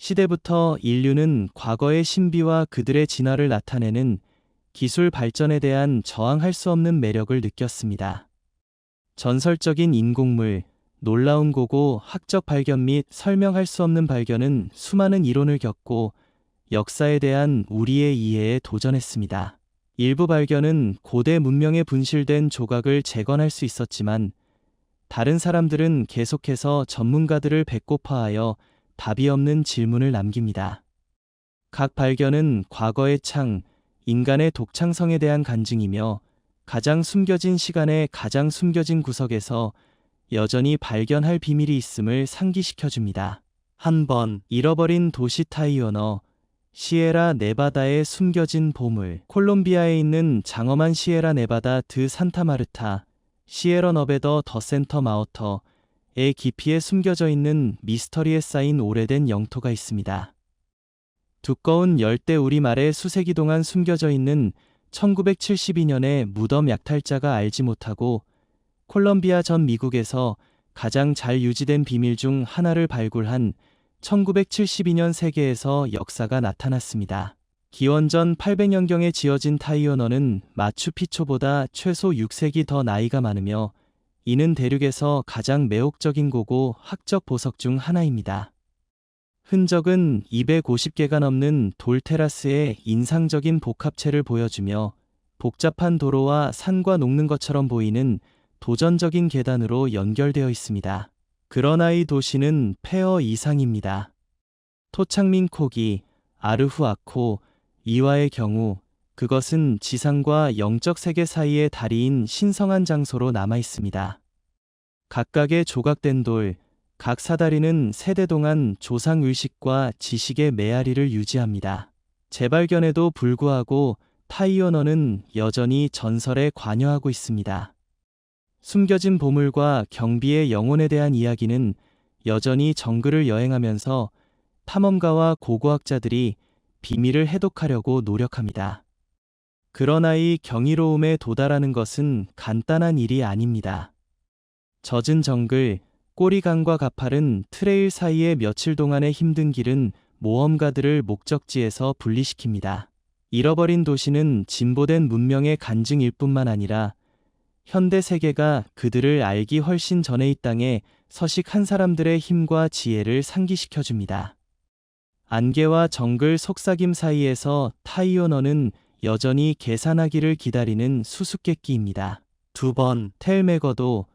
시대부터 인류는 과거의 신비와 그들의 진화를 나타내는 기술 발전에 대한 저항할 수 없는 매력을 느꼈습니다. 전설적인 인공물, 놀라운 고고, 학적 발견 및 설명할 수 없는 발견은 수많은 이론을 겪고 역사에 대한 우리의 이해에 도전했습니다. 일부 발견은 고대 문명에 분실된 조각을 재건할 수 있었지만 다른 사람들은 계속해서 전문가들을 배꼽화하여 답이 없는 질문을 남깁니다. 각 발견은 과거의 창, 인간의 독창성에 대한 간증이며 가장 숨겨진 시간의 가장 숨겨진 구석에서 여전히 발견할 비밀이 있음을 상기시켜줍니다. 한 번 잃어버린 도시 타이오너, 시에라 네바다의 숨겨진 보물. 콜롬비아에 있는 장엄한 시에라 네바다 드 산타마르타, 시에라 너베더 더 센터 마우터의 깊이에 숨겨져 있는 미스터리에 쌓인 오래된 영토가 있습니다. 두꺼운 열대 우리말에 수세기 동안 숨겨져 있는 1972년의 무덤 약탈자가 알지 못하고 콜롬비아 전 미국에서 가장 잘 유지된 비밀 중 하나를 발굴한 1972년 세계에서 역사가 나타났습니다. 기원전 800년경에 지어진 타이오너는 마추피초보다 최소 6세기 더 나이가 많으며 이는 대륙에서 가장 매혹적인 고고 학적 보석 중 하나입니다. 흔적은 250개가 넘는 돌 테라스의 인상적인 복합체를 보여주며 복잡한 도로와 산과 녹는 것처럼 보이는 도전적인 계단으로 연결되어 있습니다. 그러나 이 도시는 폐허 이상입니다. 토착민 코기, 아르후아코, 이와의 경우 그것은 지상과 영적 세계 사이의 다리인 신성한 장소로 남아 있습니다. 각각의 조각된 돌, 각 사다리는 세대 동안 조상 의식과 지식의 메아리를 유지합니다. 재발견에도 불구하고 타이오너는 여전히 전설에 관여하고 있습니다. 숨겨진 보물과 경비의 영혼에 대한 이야기는 여전히 정글을 여행하면서 탐험가와 고고학자들이 비밀을 해독하려고 노력합니다. 그러나 이 경이로움에 도달하는 것은 간단한 일이 아닙니다. 젖은 정글, 꼬리강과 가파른 트레일 사이의 며칠 동안의 힘든 길은 모험가들을 목적지에서 분리시킵니다. 잃어버린 도시는 진보된 문명의 간증일 뿐만 아니라 현대 세계가 그들을 알기 훨씬 전에 이 땅에 서식한 사람들의 힘과 지혜를 상기시켜줍니다. 안개와 정글 속삭임 사이에서 타이오너는 여전히 계산하기를 기다리는 수수께끼입니다. 2번 텔메거도,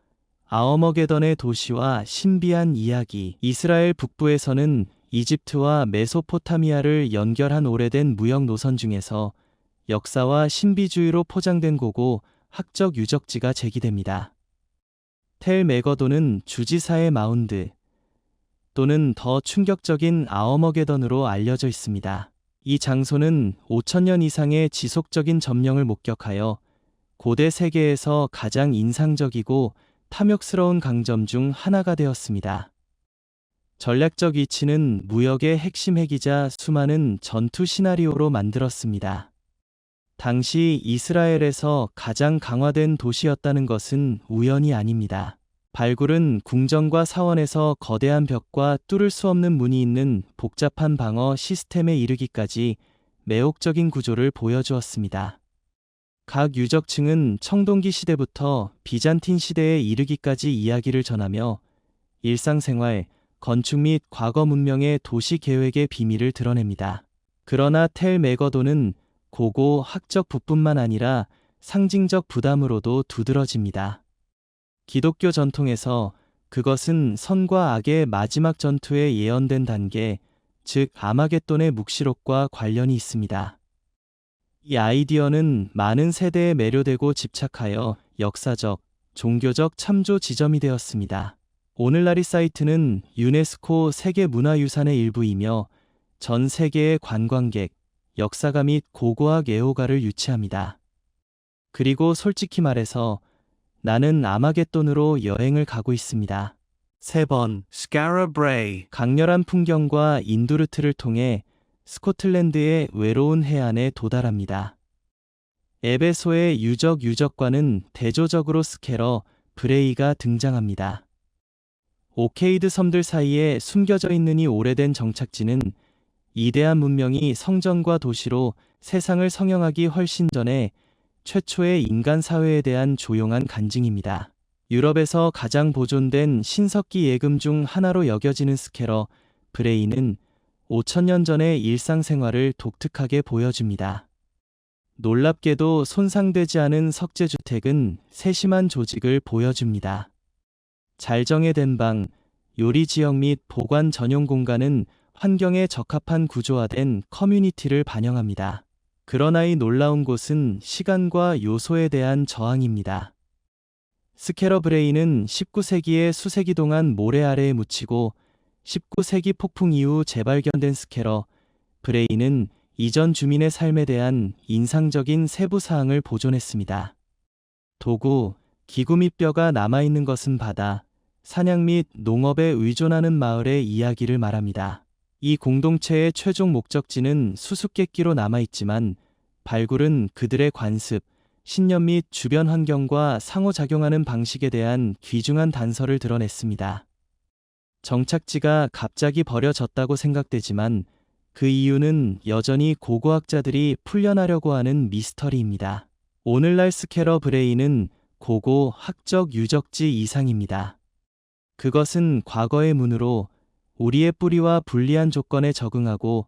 아어머게던의 도시와 신비한 이야기. 이스라엘 북부에서는 이집트와 메소포타미아를 연결한 오래된 무역 노선 중에서 역사와 신비주의로 포장된 고고 학적 유적지가 제기됩니다. 텔 메거도는 주지사의 마운드 또는 더 충격적인 아어머게던으로 알려져 있습니다. 이 장소는 5,000년 이상의 지속적인 점령을 목격하여 고대 세계에서 가장 인상적이고 탐욕스러운 강점 중 하나가 되었습니다. 전략적 위치는 무역의 핵심 핵이자 수많은 전투 시나리오로 만들었습니다. 당시 이스라엘에서 가장 강화된 도시였다는 것은 우연이 아닙니다. 발굴은 궁전과 사원에서 거대한 벽과 뚫을 수 없는 문이 있는 복잡한 방어 시스템에 이르기까지 매혹적인 구조를 보여주었습니다. 각 유적층은 청동기 시대부터 비잔틴 시대에 이르기까지 이야기를 전하며 일상생활, 건축 및 과거 문명의 도시 계획의 비밀을 드러냅니다. 그러나 텔 메거도는 고고 학적 부뿐만 아니라 상징적 부담으로도 두드러집니다. 기독교 전통에서 그것은 선과 악의 마지막 전투에 예언된 단계, 즉 아마겟돈의 묵시록과 관련이 있습니다. 이 아이디어는 많은 세대에 매료되고 집착하여 역사적, 종교적 참조 지점이 되었습니다. 오늘날 이 사이트는 유네스코 세계문화유산의 일부이며 전 세계의 관광객, 역사가 및 고고학 애호가를 유치합니다. 그리고 솔직히 말해서 나는 아마겟돈으로 여행을 가고 있습니다. 3번 스카라 브레이. 강렬한 풍경과 인두르트를 통해 스코틀랜드의 외로운 해안에 도달합니다. 에베소의 유적과는 대조적으로 스캐러 브레이가 등장합니다. 오케이드 섬들 사이에 숨겨져 있는 이 오래된 정착지는 이대한 문명이 성전과 도시로 세상을 성형하기 훨씬 전에 최초의 인간 사회에 대한 조용한 간증입니다. 유럽에서 가장 보존된 신석기 예금 중 하나로 여겨지는 스케러 브레이는 5천년 전의 일상생활을 독특하게 보여줍니다. 놀랍게도 손상되지 않은 석재주택은 세심한 조직을 보여줍니다. 잘 정해된 방, 요리 지역 및 보관 전용 공간은 환경에 적합한 구조화된 커뮤니티를 반영합니다. 그러나 이 놀라운 곳은 시간과 요소에 대한 저항입니다. 스케러 브레이는 19세기에 수세기 동안 모래 아래에 묻히고 19세기 폭풍 이후 재발견된 스케러 브레이는 이전 주민의 삶에 대한 인상적인 세부 사항을 보존했습니다. 도구, 기구 및 뼈가 남아있는 것은 바다, 사냥 및 농업에 의존하는 마을의 이야기를 말합니다. 이 공동체의 최종 목적지는 수수께끼로 남아있지만 발굴은 그들의 관습, 신념 및 주변 환경과 상호작용하는 방식에 대한 귀중한 단서를 드러냈습니다. 정착지가 갑자기 버려졌다고 생각되지만 그 이유는 여전히 고고학자들이 풀려나려고 하는 미스터리입니다. 오늘날 스케러 브레이는 고고 학적 유적지 이상입니다. 그것은 과거의 문으로 우리의 뿌리와 불리한 조건에 적응하고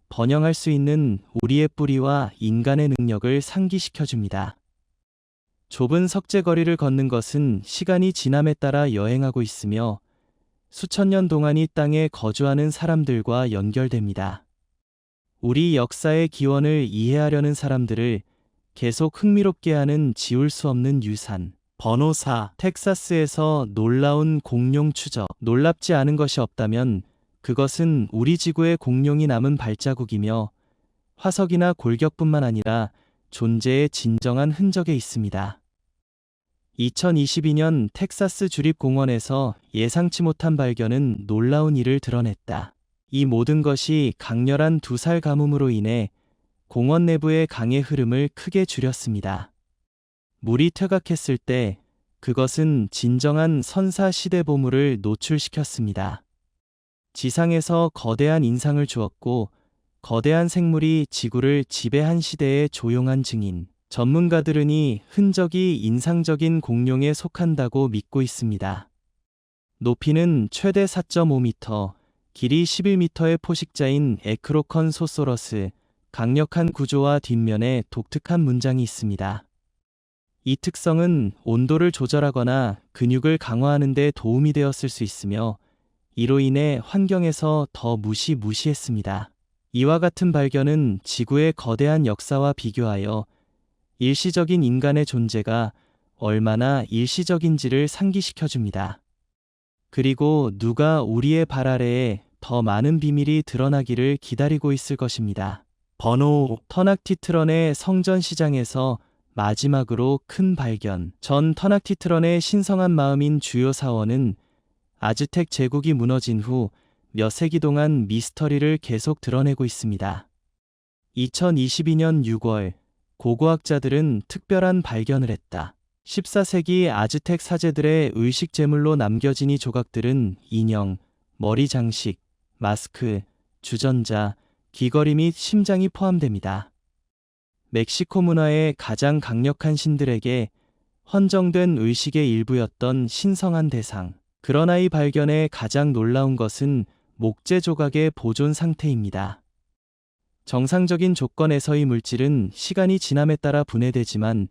번영할 수 있는 우리의 뿌리와 인간의 능력을 상기시켜줍니다. 좁은 석재거리를 걷는 것은 시간이 지남에 따라 여행하고 있으며 수천 년 동안 이 땅에 거주하는 사람들과 연결됩니다. 우리 역사의 기원을 이해하려는 사람들을 계속 흥미롭게 하는 지울 수 없는 유산. 번호 4. 텍사스에서 놀라운 공룡 추적. 놀랍지 않은 것이 없다면 그것은 우리 지구의 공룡이 남은 발자국이며 화석이나 골격뿐만 아니라 존재의 진정한 흔적에 있습니다. 2022년 텍사스 주립공원에서 예상치 못한 발견은 놀라운 일을 드러냈다. 이 모든 것이 강렬한 두살 가뭄으로 인해 공원 내부의 강의 흐름을 크게 줄였습니다. 물이 퇴각했을 때 그것은 진정한 선사 시대 보물을 노출시켰습니다. 지상에서 거대한 인상을 주었고 거대한 생물이 지구를 지배한 시대의 조용한 증인. 전문가들은 이 흔적이 인상적인 공룡에 속한다고 믿고 있습니다. 높이는 최대 4.5m, 길이 11m의 포식자인 에크로컨 소소러스, 강력한 구조와 뒷면에 독특한 문장이 있습니다. 이 특성은 온도를 조절하거나 근육을 강화하는 데 도움이 되었을 수 있으며 이로 인해 환경에서 더 무시무시했습니다. 이와 같은 발견은 지구의 거대한 역사와 비교하여 일시적인 인간의 존재가 얼마나 일시적인지를 상기시켜줍니다. 그리고 누가 우리의 발 아래에 더 많은 비밀이 드러나기를 기다리고 있을 것입니다. 번호 5. 터낙티트런의 성전 시장에서 마지막으로 큰 발견. 전 터낙티트런의 신성한 마음인 주요 사원은 아즈텍 제국이 무너진 후 몇 세기 동안 미스터리를 계속 드러내고 있습니다. 2022년 6월 고고학자들은 특별한 발견을 했다. 14세기 아즈텍 사제들의 의식 제물로 남겨진 이 조각들은 인형, 머리 장식, 마스크, 주전자, 귀걸이 및 심장이 포함됩니다. 멕시코 문화의 가장 강력한 신들에게 헌정된 의식의 일부였던 신성한 대상. 그러나 이 발견의 가장 놀라운 것은 목재 조각의 보존 상태입니다. 정상적인 조건에서의 물질은 시간이 지남에 따라 분해되지만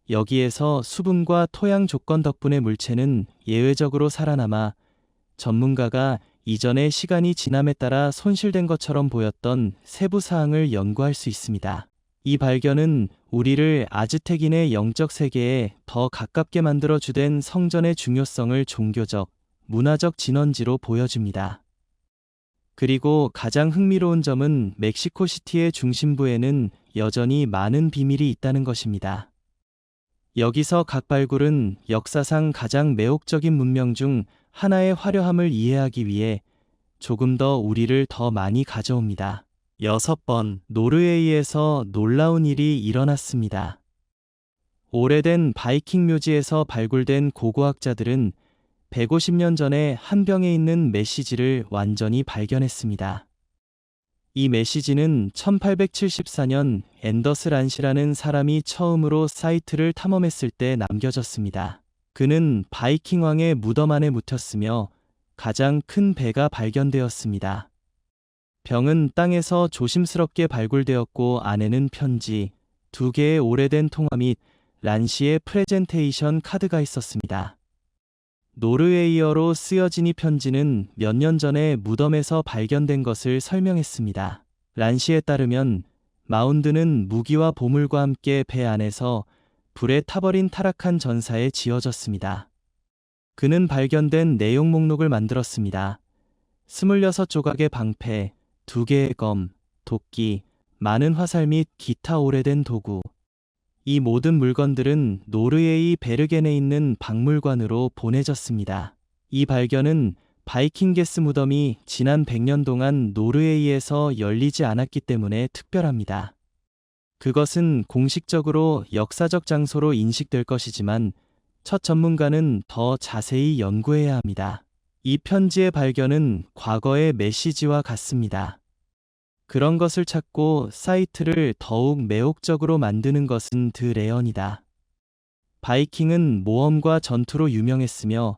여기에서 수분과 토양 조건 덕분에 물체는 예외적으로 살아남아 전문가가 이전에 시간이 지남에 따라 손실된 것처럼 보였던 세부 사항을 연구할 수 있습니다. 이 발견은 우리를 아즈텍인의 영적 세계에 더 가깝게 만들어 주된 성전의 중요성을 종교적, 문화적 진원지로 보여줍니다. 그리고 가장 흥미로운 점은 멕시코시티의 중심부에는 여전히 많은 비밀이 있다는 것입니다. 여기서 각 발굴은 역사상 가장 매혹적인 문명 중 하나의 화려함을 이해하기 위해 조금 더 우리를 더 많이 가져옵니다. 6번, 노르웨이에서 놀라운 일이 일어났습니다. 오래된 바이킹 묘지에서 발굴된 고고학자들은 150년 전에 한 병에 있는 메시지를 완전히 발견했습니다. 이 메시지는 1874년 앤더스 란시라는 사람이 처음으로 사이트를 탐험했을 때 남겨졌습니다. 그는 바이킹 왕의 무덤 안에 묻혔으며 가장 큰 배가 발견되었습니다. 병은 땅에서 조심스럽게 발굴되었고 안에는 편지, 2개의 오래된 통화 및 란시의 프레젠테이션 카드가 있었습니다. 노르웨이어로 쓰여진 이 편지는 몇 년 전에 무덤에서 발견된 것을 설명했습니다. 란시에 따르면 마운드는 무기와 보물과 함께 배 안에서 불에 타버린 타락한 전사에 지어졌습니다. 그는 발견된 내용 목록을 만들었습니다. 26조각의 방패, 2개의 검, 도끼, 많은 화살 및 기타 오래된 도구. 이 모든 물건들은 노르웨이 베르겐에 있는 박물관으로 보내졌습니다. 이 발견은 바이킹게스 무덤이 지난 100년 동안 노르웨이에서 열리지 않았기 때문에 특별합니다. 그것은 공식적으로 역사적 장소로 인식될 것이지만 첫 전문가는 더 자세히 연구해야 합니다. 이 편지의 발견은 과거의 메시지와 같습니다. 그런 것을 찾고 사이트를 더욱 매혹적으로 만드는 것은 드레언이다. 바이킹은 모험과 전투로 유명했으며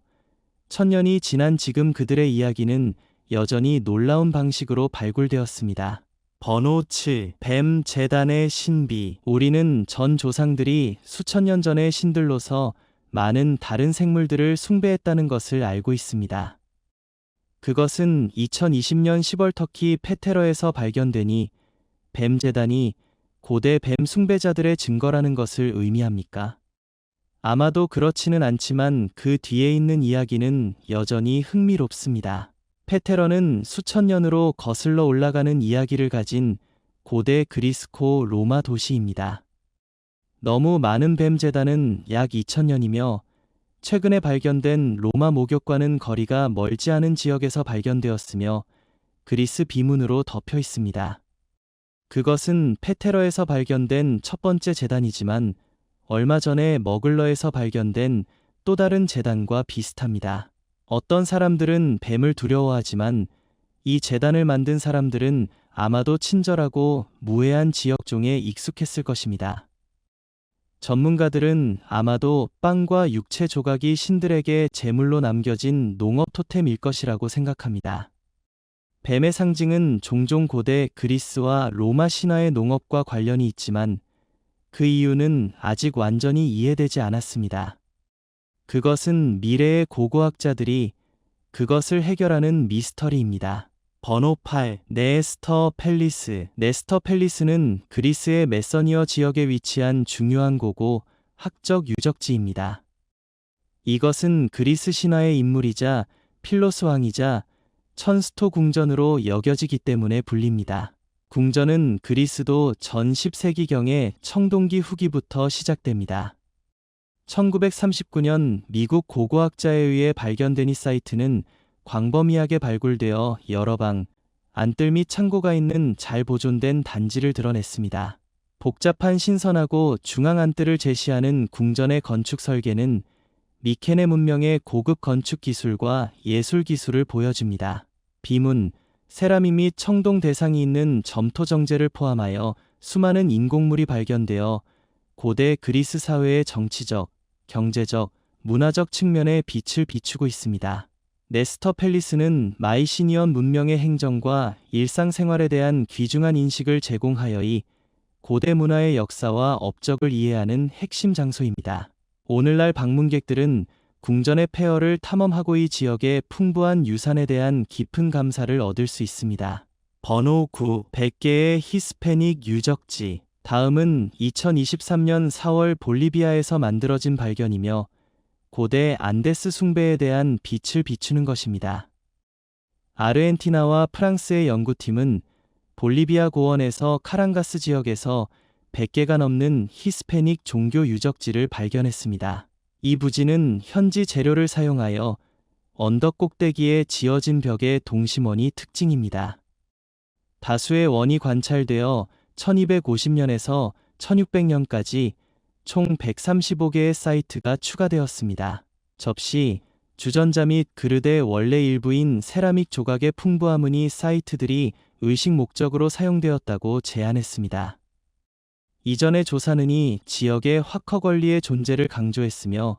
1000년이 지난 지금 그들의 이야기는 여전히 놀라운 방식으로 발굴되었습니다. 번호 7. 뱀 제단의 신비. 우리는 전 조상들이 수천 년 전의 신들로서 많은 다른 생물들을 숭배했다는 것을 알고 있습니다. 그것은 2020년 10월 터키 페테러에서 발견되니 뱀 제단이 고대 뱀 숭배자들의 증거라는 것을 의미합니까? 아마도 그렇지는 않지만 그 뒤에 있는 이야기는 여전히 흥미롭습니다. 페테러는 수천 년으로 거슬러 올라가는 이야기를 가진 고대 그리스코 로마 도시입니다. 너무 많은 뱀 제단은 약 2000년이며 최근에 발견된 로마 목욕과는 거리가 멀지 않은 지역에서 발견되었으며 그리스 비문으로 덮여 있습니다. 그것은 페테러에서 발견된 첫 번째 제단이지만 얼마 전에 머글러에서 발견된 또 다른 제단과 비슷합니다. 어떤 사람들은 뱀을 두려워하지만 이 제단을 만든 사람들은 아마도 친절하고 무해한 지역종에 익숙했을 것입니다. 전문가들은 아마도 빵과 육체 조각이 신들에게 제물로 남겨진 농업 토템일 것이라고 생각합니다. 뱀의 상징은 종종 고대 그리스와 로마 신화의 농업과 관련이 있지만 그 이유는 아직 완전히 이해되지 않았습니다. 그것은 미래의 고고학자들이 그것을 해결하는 미스터리입니다. 번호 8. 네스터 팰리스. 네스터 팰리스는 그리스의 메서니어 지역에 위치한 중요한 고고 학적 유적지입니다. 이것은 그리스 신화의 인물이자 필로스 왕이자 천스토 궁전으로 여겨지기 때문에 불립니다. 궁전은 그리스도 전 10세기경의 청동기 후기부터 시작됩니다. 1939년 미국 고고학자에 의해 발견된 이 사이트는 광범위하게 발굴되어 여러 방, 안뜰 및 창고가 있는 잘 보존된 단지를 드러냈습니다. 복잡한 신선하고 중앙 안뜰을 제시하는 궁전의 건축 설계는 미케네 문명의 고급 건축 기술과 예술 기술을 보여줍니다. 비문, 세라믹 및 청동 대상이 있는 점토 정제를 포함하여 수많은 인공물이 발견되어 고대 그리스 사회의 정치적, 경제적, 문화적 측면에 빛을 비추고 있습니다. 네스터 팰리스는 마이시니언 문명의 행정과 일상생활에 대한 귀중한 인식을 제공하여 이 고대 문화의 역사와 업적을 이해하는 핵심 장소입니다. 오늘날 방문객들은 궁전의 폐허를 탐험하고 이 지역의 풍부한 유산에 대한 깊은 감사를 얻을 수 있습니다. 번호 9. 100개의 히스패닉 유적지. 다음은 2023년 4월 볼리비아에서 만들어진 발견이며 고대 안데스 숭배에 대한 빛을 비추는 것입니다. 아르헨티나와 프랑스의 연구팀은 볼리비아 고원에서 카랑가스 지역에서 100개가 넘는 히스패닉 종교 유적지를 발견했습니다. 이 부지는 현지 재료를 사용하여 언덕 꼭대기에 지어진 벽의 동심원이 특징입니다. 다수의 원이 관찰되어 1250년에서 1600년까지 총 135개의 사이트가 추가되었습니다. 접시, 주전자 및 그릇의 원래 일부인 세라믹 조각의 풍부함은이 사이트들이 의식 목적으로 사용되었다고 제안했습니다. 이전의 조사는이 지역의 화커 권리의 존재를 강조했으며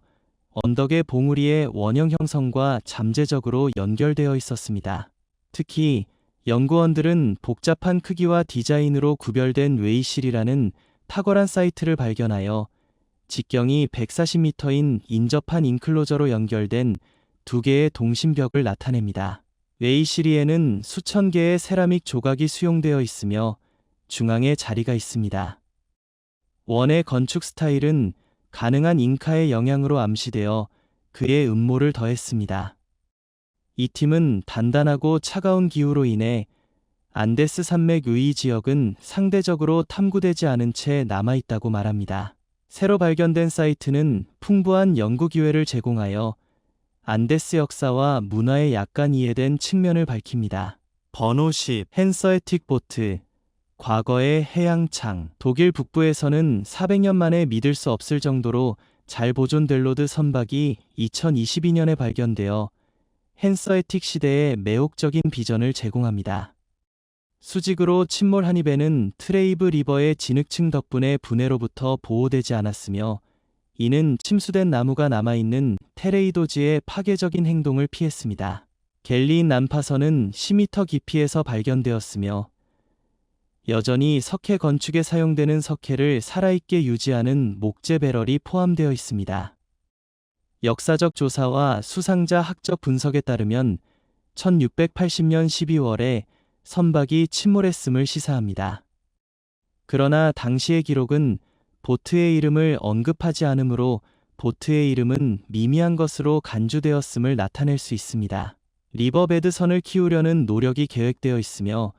언덕의 봉우리의 원형 형성과 잠재적으로 연결되어 있었습니다. 특히 연구원들은 복잡한 크기와 디자인으로 구별된 웨이실이라는 탁월한 사이트를 발견하여 직경이 140m인 인접한 인클로저로 연결된 두 개의 동심벽을 나타냅니다. 웨이시리에는 수천 개의 세라믹 조각이 수용되어 있으며 중앙에 자리가 있습니다. 원의 건축 스타일은 가능한 잉카의 영향으로 암시되어 그의 음모를 더했습니다. 이 팀은 단단하고 차가운 기후로 인해 안데스 산맥 의 지역은 상대적으로 탐구되지 않은 채 남아있다고 말합니다. 새로 발견된 사이트는 풍부한 연구 기회를 제공하여 안데스 역사와 문화에 약간 이해된 측면을 밝힙니다. 번호 10. 헨서에틱 보트. 과거의 해양창. 독일 북부에서는 400년 만에 믿을 수 없을 정도로 잘 보존된 로드 선박이 2022년에 발견되어 헨서에틱 시대의 매혹적인 비전을 제공합니다. 수직으로 침몰한 이 배는 트레이브 리버의 진흙층 덕분에 분해로부터 보호되지 않았으며 이는 침수된 나무가 남아있는 테레이도지의 파괴적인 행동을 피했습니다. 갤리인 난파선은 10m 깊이에서 발견되었으며 여전히 석회 건축에 사용되는 석회를 살아있게 유지하는 목재 배럴이 포함되어 있습니다. 역사적 조사와 수상자 학적 분석에 따르면 1680년 12월에 선박이 침몰했음을 시사합니다. 그러나 당시의 기록은 보트의 이름을 언급하지 않으므로 보트의 이름은 미미한 것으로 간주되었음을 나타낼 수 있습니다. 리버베드선을 키우려는 노력이 계획되어 있으며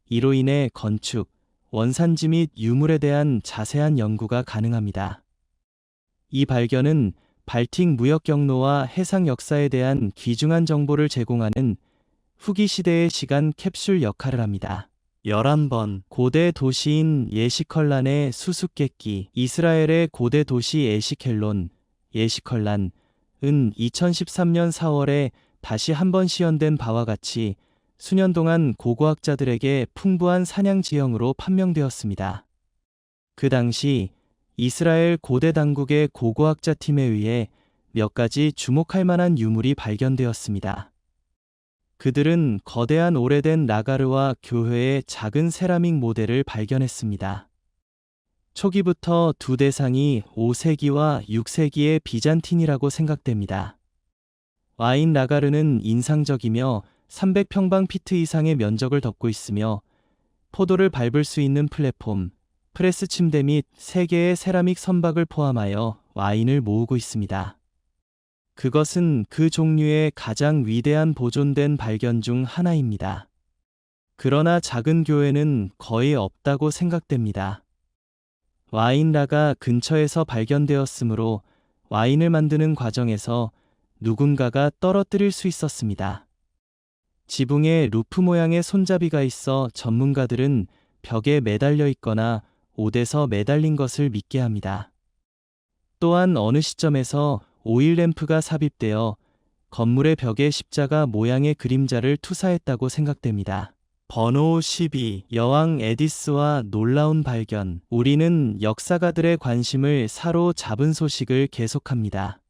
이로 인해 건축, 원산지 및 유물에 대한 자세한 연구가 가능합니다. 이 발견은 발틱 무역 경로와 해상 역사에 대한 귀중한 정보를 제공하는 후기 시대의 시간 캡슐 역할을 합니다. 11번 고대 도시인 예시컬란의 수수께끼. 이스라엘의 고대 도시 에시켈론, 예시컬란은 2013년 4월에 다시 한번 시연된 바와 같이 수년 동안 고고학자들에게 풍부한 사냥 지형으로 판명되었습니다. 그 당시 이스라엘 고대 당국의 고고학자 팀에 의해 몇 가지 주목할 만한 유물이 발견되었습니다. 그들은 거대한 오래된 라가르와 교회의 작은 세라믹 모델을 발견했습니다. 초기부터 두 대상이 5세기와 6세기의 비잔틴이라고 생각됩니다. 와인 라가르는 인상적이며 300평방피트 이상의 면적을 덮고 있으며 포도를 밟을 수 있는 플랫폼, 프레스 침대 및 3개의 세라믹 선박을 포함하여 와인을 모으고 있습니다. 그것은 그 종류의 가장 위대한 보존된 발견 중 하나입니다. 그러나 작은 교회는 거의 없다고 생각됩니다. 와인라가 근처에서 발견되었으므로 와인을 만드는 과정에서 누군가가 떨어뜨릴 수 있었습니다. 지붕에 루프 모양의 손잡이가 있어 전문가들은 벽에 매달려 있거나 옷에서 매달린 것을 믿게 합니다. 또한 어느 시점에서 오일 램프가 삽입되어 건물의 벽에 십자가 모양의 그림자를 투사했다고 생각됩니다. 번호 12. 여왕 에디스와 놀라운 발견. 우리는 역사가들의 관심을 사로잡은 소식을 계속합니다.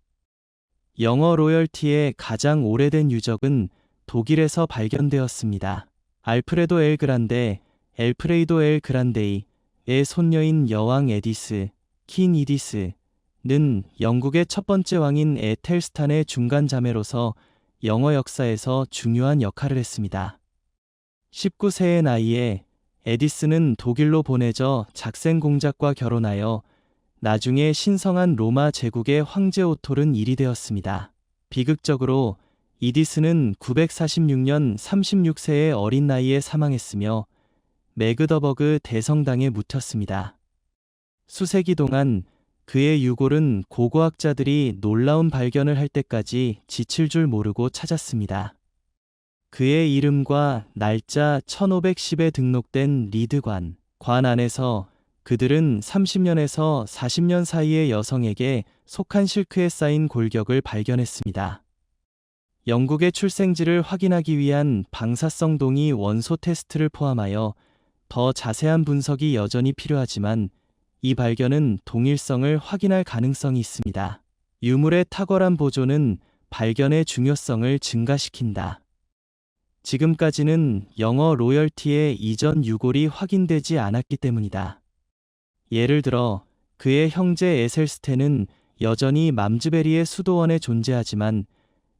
영어 로열티의 가장 오래된 유적은 독일에서 발견되었습니다. 알프레도 엘 그란데, 엘프레이도 엘 그란데이의 손녀인 여왕 에디스, 퀸 이디스 는 영국의 첫 번째 왕인 에텔스탄의 중간 자매로서 영어 역사에서 중요한 역할을 했습니다. 19세의 나이에 에디스는 독일로 보내져 작센 공작과 결혼하여 나중에 신성한 로마 제국의 황제 오톨은 일이 되었습니다. 비극적으로 이디스는 946년 36세의 어린 나이에 사망했으며 메그더버그 대성당에 묻혔습니다. 수세기 동안 그의 유골은 고고학자들이 놀라운 발견을 할 때까지 지칠 줄 모르고 찾았습니다. 그의 이름과 날짜 1510에 등록된 리드관, 관 안에서 그들은 30년에서 40년 사이의 여성에게 속한 실크에 쌓인 골격을 발견했습니다. 영국의 출생지를 확인하기 위한 방사성 동위 원소 테스트를 포함하여 더 자세한 분석이 여전히 필요하지만 이 발견은 동일성을 확인할 가능성이 있습니다. 유물의 탁월한 보존은 발견의 중요성을 증가시킨다. 지금까지는 영어 로열티의 이전 유골이 확인되지 않았기 때문이다. 예를 들어 그의 형제 에셀스텐은 여전히 맘즈베리의 수도원에 존재하지만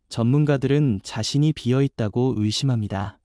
전문가들은 자신이 비어 있다고 의심합니다.